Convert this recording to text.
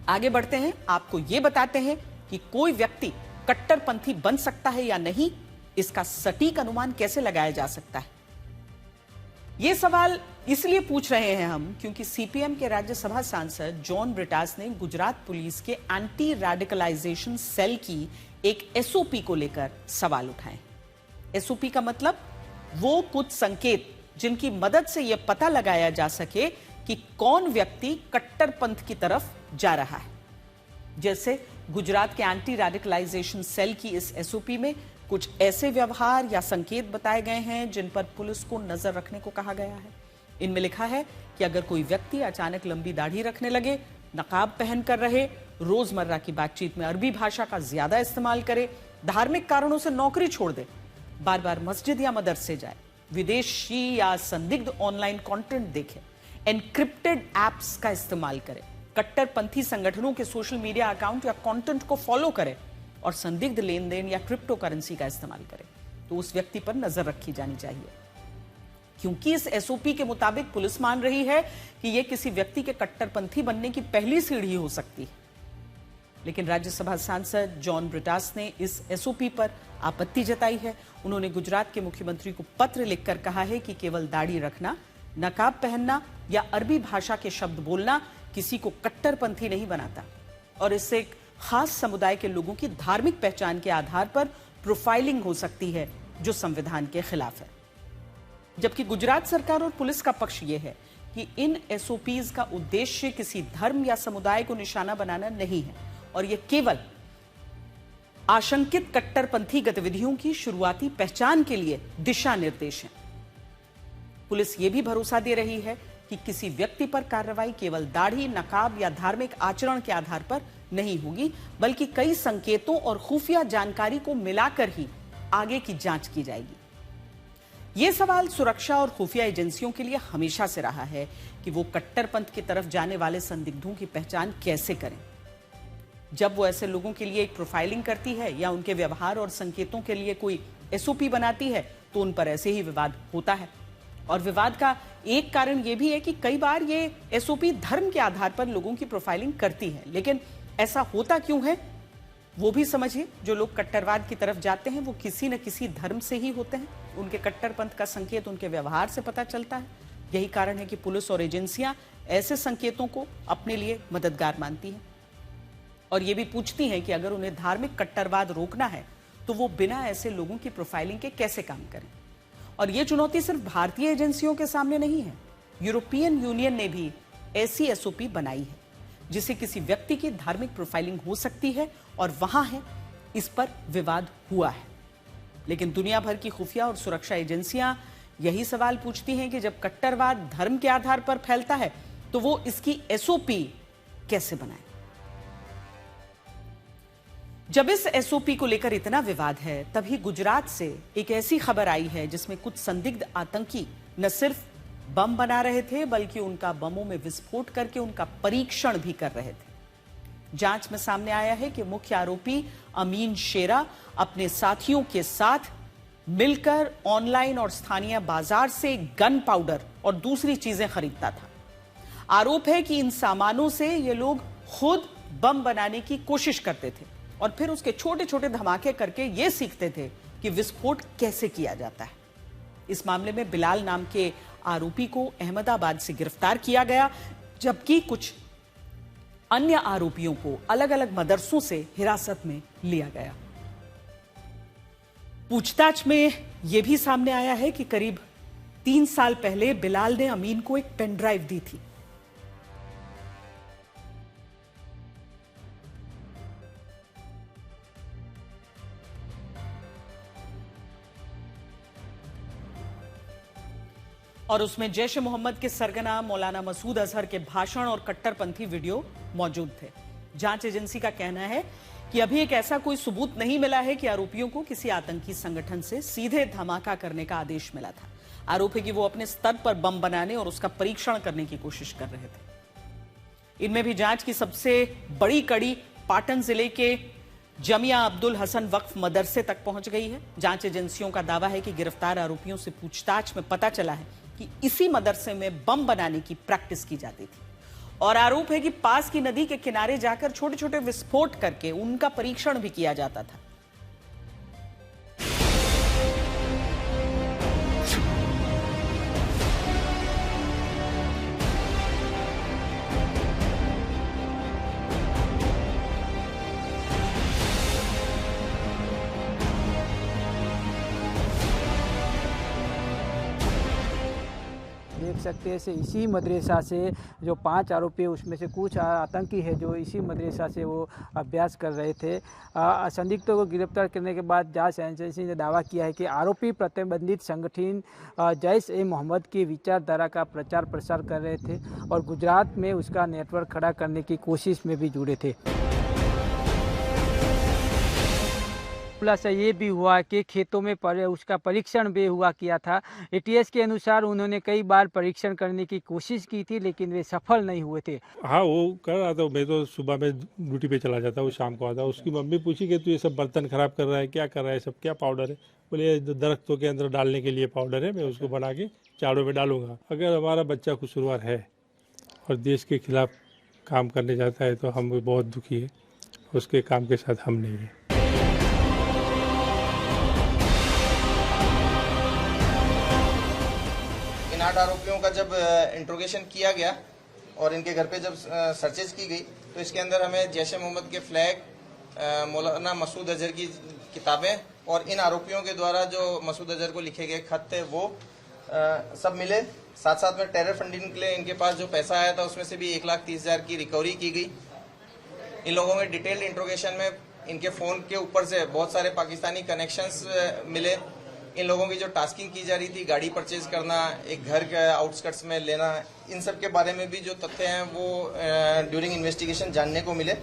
आगे बढ़ते हैं, आपको यह बताते हैं कि कोई व्यक्ति कट्टरपंथी बन सकता है या नहीं, इसका सटीक अनुमान कैसे लगाया जा सकता है। यह सवाल इसलिए पूछ रहे हैं हम क्योंकि सीपीएम के राज्यसभा सांसद जॉन ब्रिटास ने गुजरात पुलिस के एंटी रेडिकलाइजेशन सेल की एक एसओपी को लेकर सवाल उठाए। एसओपी का मतलब वो कुछ संकेत जिनकी मदद से यह पता लगाया जा सके कि कौन व्यक्ति कट्टरपंथ की तरफ जा रहा है। जैसे गुजरात के एंटी रेडिकलाइजेशन सेल की इस एसओपी में कुछ ऐसे व्यवहार या संकेत बताए गए हैं जिन पर पुलिस को नजर रखने को कहा गया है। इनमें लिखा है कि अगर कोई व्यक्ति अचानक लंबी दाढ़ी रखने लगे, नकाब पहनकर रहे, रोजमर्रा की बातचीत में अरबी भाषा का ज्यादा इस्तेमाल करे, धार्मिक कारणों से नौकरी छोड़ दे, बार बार मस्जिद या मदरसे जाए, विदेशी या संदिग्ध ऑनलाइन कंटेंट देखे, एनक्रिप्टेड एप्स का इस्तेमाल करे, कट्टरपंथी संगठनों के सोशल मीडिया अकाउंट या कंटेंट को फॉलो करे और संदिग्ध लेन देन या क्रिप्टो करेंसी का इस्तेमाल करे, तो उस व्यक्ति पर नजर रखी जानी चाहिए। क्योंकि इस एसओपी के मुताबिक पुलिस मान रही है कि यह किसी व्यक्ति के कट्टरपंथी बनने की पहली सीढ़ी हो सकती है। लेकिन राज्यसभा सांसद जॉन ब्रिटास ने इस एसओपी पर आपत्ति जताई है। उन्होंने गुजरात के मुख्यमंत्री को पत्र लिखकर कहा है कि केवल दाढ़ी रखना, नकाब पहनना या अरबी भाषा के शब्द बोलना किसी को कट्टरपंथी नहीं बनाता और इससे एक खास समुदाय के लोगों की धार्मिक पहचान के आधार पर प्रोफाइलिंग हो सकती है, जो संविधान के खिलाफ है। जबकि गुजरात सरकार और पुलिस का पक्ष यह है कि इन एसओपीज का उद्देश्य किसी धर्म या समुदाय को निशाना बनाना नहीं है और यह केवल आशंकित कट्टरपंथी गतिविधियों की शुरुआती पहचान के लिए दिशा निर्देश है। पुलिस यह भी भरोसा दे रही है कि किसी व्यक्ति पर कार्रवाई केवल दाढ़ी, नकाब या धार्मिक आचरण के आधार पर नहीं होगी, बल्कि कई संकेतों और खुफिया जानकारी को मिलाकर ही आगे की जांच की जाएगी। यह सवाल सुरक्षा और खुफिया एजेंसियों के लिए हमेशा से रहा है कि वो कट्टरपंथ की तरफ जाने वाले संदिग्धों की पहचान कैसे करें। जब वो ऐसे लोगों के लिए एक प्रोफाइलिंग करती है या उनके व्यवहार और संकेतों के लिए कोई एसओपी बनाती है, तो उन पर ऐसे ही विवाद होता है। और विवाद का एक कारण यह भी है कि कई बार ये एसओपी धर्म के आधार पर लोगों की प्रोफाइलिंग करती है। लेकिन ऐसा होता क्यों है, वो भी समझिए। जो लोग कट्टरवाद की तरफ जाते हैं वो किसी न किसी धर्म से ही होते हैं। उनके कट्टरपंथ का संकेत उनके व्यवहार से पता चलता है। यही कारण है कि पुलिस और एजेंसियां ऐसे संकेतों को अपने लिए मददगार मानती हैं और ये भी पूछती हैं कि अगर उन्हें धार्मिक कट्टरवाद रोकना है तो वो बिना ऐसे लोगों की प्रोफाइलिंग के कैसे काम करें। और ये चुनौती सिर्फ भारतीय एजेंसियों के सामने नहीं है। यूरोपियन यूनियन ने भी ऐसी एसओपी बनाई है जिसे किसी व्यक्ति की धार्मिक प्रोफाइलिंग हो सकती है और वहां है इस पर विवाद हुआ है। लेकिन दुनिया भर की खुफिया और सुरक्षा एजेंसियां यही सवाल पूछती हैं कि जब कट्टरवाद धर्म के आधार पर फैलता है तो वो इसकी एसओपी कैसे बनाए। जब इस एसओपी को लेकर इतना विवाद है, तभी गुजरात से एक ऐसी खबर आई है जिसमें कुछ संदिग्ध आतंकी न सिर्फ बम बना रहे थे बल्कि उनका बमों में विस्फोट करके उनका परीक्षण भी कर रहे थे। जांच में सामने आया है कि मुख्य आरोपी अमीन शेरा अपने साथियों के साथ मिलकर ऑनलाइन और स्थानीय बाजार से गन पाउडर और दूसरी चीजें खरीदता था। आरोप है कि इन सामानों से ये लोग खुद बम बनाने की कोशिश करते थे और फिर उसके छोटे छोटे धमाके करके ये सीखते थे कि विस्फोट कैसे किया जाता है। इस मामले में बिलाल नाम के आरोपी को अहमदाबाद से गिरफ्तार किया गया, जबकि कुछ अन्य आरोपियों को अलग अलग मदरसों से हिरासत में लिया गया। पूछताछ में यह भी सामने आया है कि करीब 3 साल पहले बिलाल ने अमीन को एक पेन ड्राइव दी थी। और उसमें जैश ए मोहम्मद के सरगना मौलाना मसूद अजहर के भाषण और कट्टरपंथी वीडियो मौजूद थे। जांच एजेंसी का कहना है कि अभी एक ऐसा कोई सबूत नहीं मिला है कि आरोपियों को किसी आतंकी संगठन से सीधे धमाका करने का आदेश मिला था। आरोप है कि वो अपने स्तर पर बम बनाने और उसका परीक्षण करने की कोशिश कर रहे थे। इनमें भी जांच की सबसे बड़ी कड़ी पाटन जिले के जमिया अब्दुल हसन वक्फ मदरसे तक पहुंच गई है। जांच एजेंसियों का दावा है कि गिरफ्तार आरोपियों से पूछताछ में पता चला है कि इसी मदरसे में बम बनाने की प्रैक्टिस की जाती थी और आरोप है कि पास की नदी के किनारे जाकर छोटे छोटे विस्फोट करके उनका परीक्षण भी किया जाता था। देख सकते हैं इसी मदरसा से जो 5 आरोपी उसमें से कुछ आतंकी है जो इसी मदरसा से वो अभ्यास कर रहे थे। संदिग्धों को गिरफ्तार करने के बाद जांच एजेंसी ने दावा किया है कि आरोपी प्रतिबंधित संगठन जैश-ए-मोहम्मद की विचारधारा का प्रचार प्रसार कर रहे थे और गुजरात में उसका नेटवर्क खड़ा करने की कोशिश में भी जुड़े थे। खुलासा ये भी हुआ कि खेतों में उसका परीक्षण भी हुआ किया था। एटीएस के अनुसार उन्होंने कई बार परीक्षण करने की कोशिश की थी लेकिन वे सफल नहीं हुए थे। हाँ, वो कर रहा था। मैं तो सुबह में ड्यूटी पे चला जाता, वो शाम को आता। उसकी मम्मी पूछी कि तू ये सब बर्तन खराब कर रहा है, क्या कर रहा है, सब क्या पाउडर है? बोले ये दरख्तों के अंदर डालने के लिए पाउडर है, मैं उसको बना के चारों में डालूंगा। अगर हमारा बच्चा कसूरवार है और देश के खिलाफ काम करने जाता है तो हम भी बहुत दुखी है, उसके काम के साथ हम नहीं है। इन 8 आरोपियों का जब इंट्रोगेशन किया गया और इनके घर पे जब सर्चेज की गई तो इसके अंदर हमें जैश-ए-मोहम्मद के फ्लैग, मौलाना मसूद अजहर की किताबें और इन आरोपियों के द्वारा जो मसूद अजहर को लिखे गए खत थे वो सब मिले। साथ साथ में टेरर फंडिंग के लिए इनके पास जो पैसा आया था उसमें से भी 1,30,000 की रिकवरी की गई। इन लोगों में डिटेल्ड इंट्रोगेशन में इनके फ़ोन के ऊपर से बहुत सारे पाकिस्तानी कनेक्शंस मिले। इन लोगों की जो टास्किंग की जा रही थी, गाड़ी परचेज करना, एक घर के आउटस्कर्ट्स में लेना, इन सब के बारे में भी जो तथ्य हैं वो ड्यूरिंग इन्वेस्टिगेशन जानने को मिले।